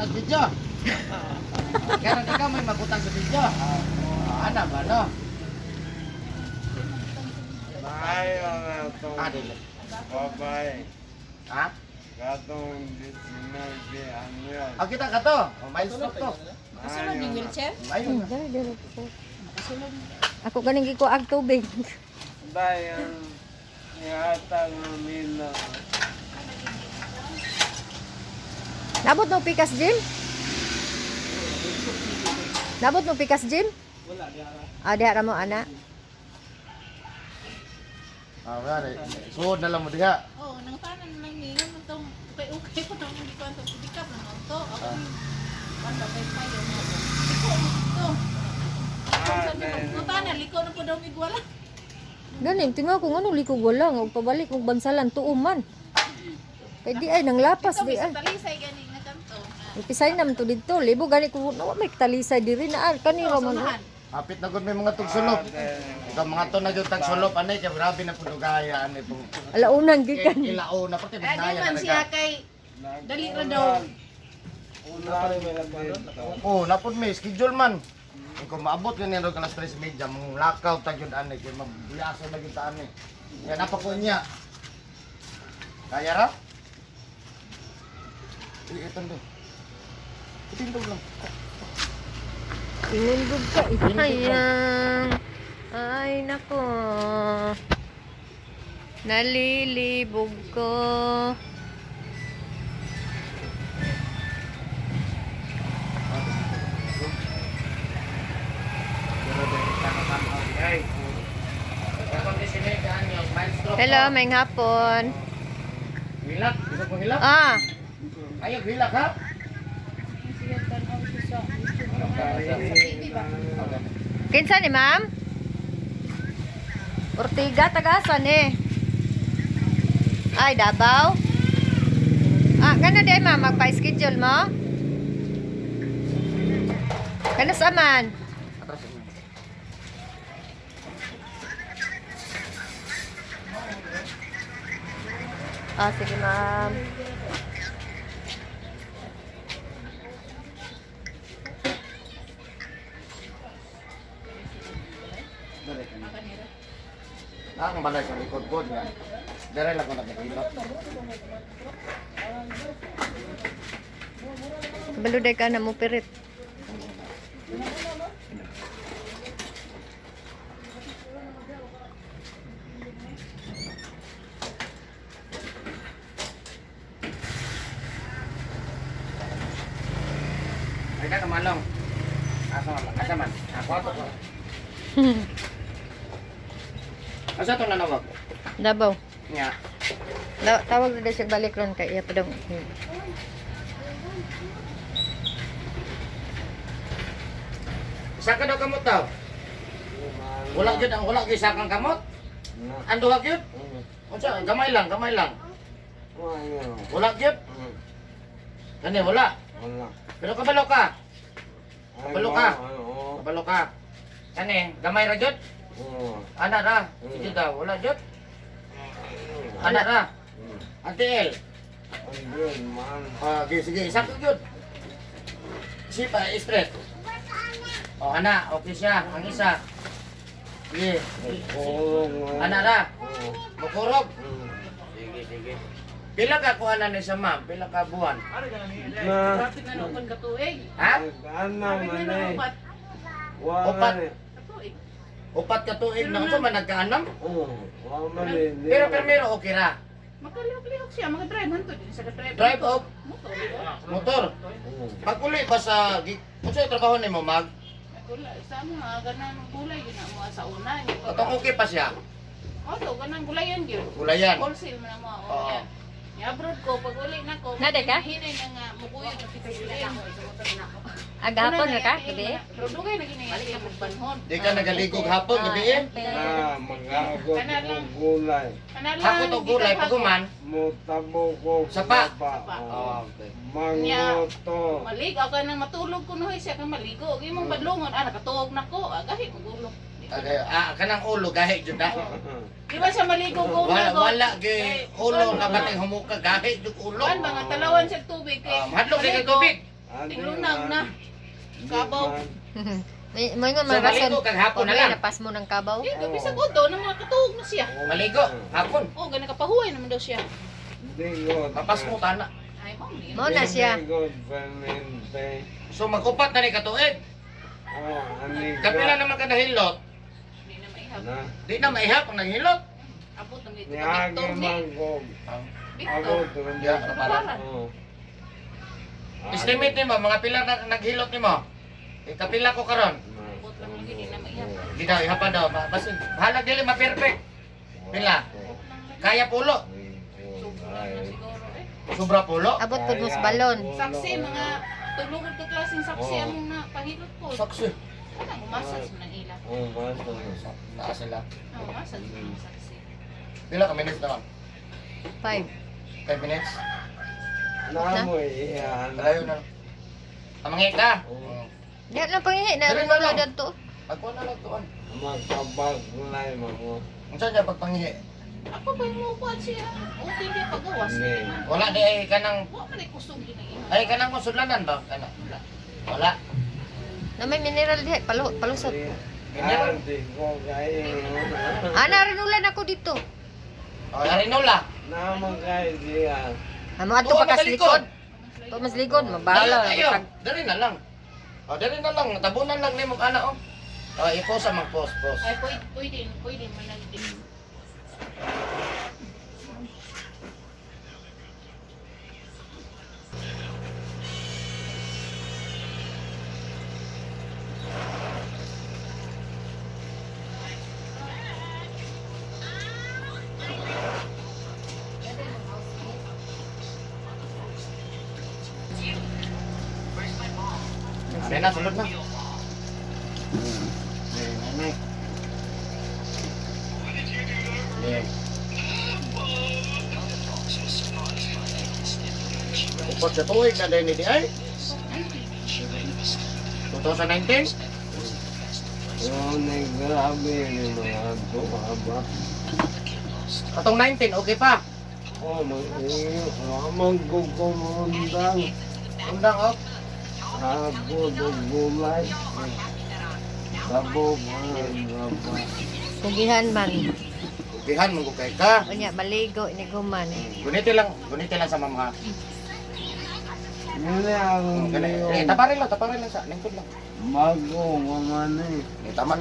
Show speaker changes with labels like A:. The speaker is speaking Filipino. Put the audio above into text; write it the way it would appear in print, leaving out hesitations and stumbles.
A: ang video. Karon ikaw may mabutang sa video. Ana ba no?
B: Bye, mga to.
A: Dili.
B: Bye-bye.
A: Ha?
B: Katong sinabi ano yan.
A: Kita ka to. Milestone to.
C: Kasunod yung wheelchair?
A: Ayun.
D: Dali po.
C: Kasunod.
D: Ako ganing giko ag tubig.
B: Dahil ang ihatag namin na
D: Nabot no pikas gym? Nabot no pikas gym?
A: Wala diara.
D: Diha mo ana.
A: Wala. Suod na lang mo diha.
C: Oo, nang tanan lang ningon man tong okay po tong hindi ko anto bikap na mo to. Ako ni banda kay payo mo. Liko mo to. Nang tanan liko na po daw migwala.
D: Ganin tinga ko ngano likog wala nga pabalik og bansalan tuuman. Kay di ay nang lapas
C: Ito
D: di ay.
C: talisay gani nga kanto.
D: Ipisay nam to didto. Libo gani ko na may talisay diri na kanira man.
A: Hapit na gud may mga tugsulop. Ikaw mga to na gyud tagsulop anay kay grabe na pudugaya ani po.
D: Alaunang gikan.
A: Ilao na pati
C: Dali
A: bisaya
C: man
A: na
C: siya kay dali ra daw.
A: Oh, napod may schedule man. Kung maabot ganyan ro kana stress media mong lakaw ta gyud ani kay mabuyaso na gyud ta ani. Yan apa ko niya. Kaya ra? Ito din. Itindog lang.
D: Inundog ka ihayang. Ay nako. Nalilibog ko. Hello, may hapon.
A: Hilak, bisa ko hilak. Ayo hilak ha.
D: Kinsa ni ma'am? Ortiga, tagasan eh. Ay, Davao. Gano di ma'am, magpa-schedule mo? Kano sa man? Sige ma'am.
A: Ang balay sa likod ko nga. Dire lang ko nakahilak.
D: Baluday ka na mo pirit.
A: Ay ka kamalong. Asa man? Ako ato ko. Asa to nanawag?
D: Davao.
A: Nya.
D: Tawag na siya balik ron kay iya pa daw.
A: Isa ka daw kamot daw. Wala gyud ang wala gyud isa kang kamot. Ando ha gyud? Unsa gamay lang, gamay lang. Wala gyud. Kani wala. Pero kabalo ka. Kabalo ka. Kabalo ka. Kani gamay ra gyud? Ana ra. Sige daw, wala gyud. Ana ra. Antiel. Sige, isa ka gyud. Sipa straight. Ana, okay siya. Ang isa. Sige. Ana ra. Mukurog. Sige. Pila ka kuha na ni sa ma'am? Pila ka buwan?
C: Traffic na nukon ka tuig.
A: Ha?
C: Traffic na upat.
A: Upat.
C: Katuig.
A: Upat ka tuig na unsa man nagkaanam? Pero primero okay ra.
C: Makalihok-lihok siya, mag-drive man to din sa drive.
A: Drive off
C: Motor.
A: motor. Pag uli ba sa unsa yung trabaho nimo mag?
C: Gulay, sa mga ganang gulay gina mo sa una.
A: Atong okay pa siya.
C: Oto, ganang gulayan gyud.
A: Gulayan.
C: Wholesale man mo.
A: Oo.
C: Abroad ko pag uli na ko.
D: Nade ka?
C: Hinay na nga mukuyod na kita sila.
D: Agapon na ka gabi?
C: Pero dugay na ginaya mo banhon.
A: Di ka nagaligog hapon gabi eh.
B: Mag-agot ng gulay.
A: Hako to gulay paguman.
B: Mutabo ko
A: Sapa.
C: Sapa.
A: Oh, okay.
B: Mangoto.
C: Maligo ka nang matulog ko noy siya kang maligo. Imong badlongon nakatuog na ko. Gahi magulog.
A: Kanang ulo gahi jud na.
C: Di ba siya maligo ko
A: Wala gi ulo nga bating humuka gahi jud ulo.
C: Kan mga talawan sa tubig kay.
A: Hadlok ni kay tubig.
C: Tinglunag na. Kabaw.
D: May nga
A: So,
D: mga rason.
A: maligo kag hapon na lang.
D: Napas mo ng kabaw.
C: Di, gabi sa godo, na mga katuog na siya.
A: Maligo, hapon.
C: Oh, ganun kapahuay naman daw siya.
B: Digod.
A: Mapas mo tana.
C: Ay, mami.
D: Mo na siya.
B: Digod permente.
A: So magupat na ni katuig.
B: Oh, aniga.
A: Kapila naman ka nahilot.
C: Hindi na maihap.
B: Na.
A: Di na maihap ang naghilot.
C: Abot ang dito.
B: Niyagi
C: Victor ni.
B: magog.
C: Victor.
B: Abo,
A: Ya,
B: tulungan.
A: kaparan.
B: Oh.
A: Estimate nimo mga pila na naghilot nimo. Kapila ko karon.
C: Abot lang lagi, di na maihap.
A: Di daw ihapa daw. Basin. Bahala dili ma-perfect. Pila. Kaya pulo.
C: Sobra na siguro eh.
A: Sobra pulo.
D: Abot pud mo sa balon.
C: Saksi, mga tulungan ko klaseng saksi
B: Oh.
C: among na pahilot ko.
A: Saksi.
C: Wala, umasas mo ng ila.
B: Oh, bato.
A: Naa sila.
C: Umasas mo ng saksi.
A: Pila ka minutes naman?
D: 5.
A: 5 minutes.
B: Namoy iyan.
A: Malayo na. Amangi ka.
B: Oo.
D: Diyan lang pangihi na
A: Dali
D: rin
A: na
D: wala
A: lang.
D: dito.
A: Pagkuha na lang tuan.
B: Magkabaglay mo.
A: Ang saan niya pagpangihi?
C: Ako pa yung upuan siya. O, hindi pagawas.
B: Hindi.
A: Wala di ay kanang
C: Wala man ay kusog yun ang iha.
A: ay kanang kusudlanan ba? Kana. Wala.
D: Na may mineral diha, palusot.
B: Arte ko kayo.
D: Ana rin ulan ako dito.
A: O, arinola.
B: Naman kayo diyan.
D: Amo ato pa kas likod. To mas likod, mabahala.
A: Ayo, dali na lang. O, dali na lang. Tabunan lang ni mo kana o. O, i-post ang mag-post.
C: Ay, pwede man lang din.
A: Ano na, sulod na. Nay. Upot sa tuwig na din ni ay. 2019?
B: Oh, grabe ni mga duha.
A: Atong 19, okay pa.
B: Oh, mag-iyo. Magkukumundang.
A: Undang oh.
B: Hagod o gulay. Sabog ang raba.
D: Kugihan man.
A: Ugihan mong kay ka.
D: Unya maligo iniguman.
A: Guniti lang sa mama.
B: Yun ang
A: Taparin lang sa lingkod lang.
B: bago mamani.
A: Taman.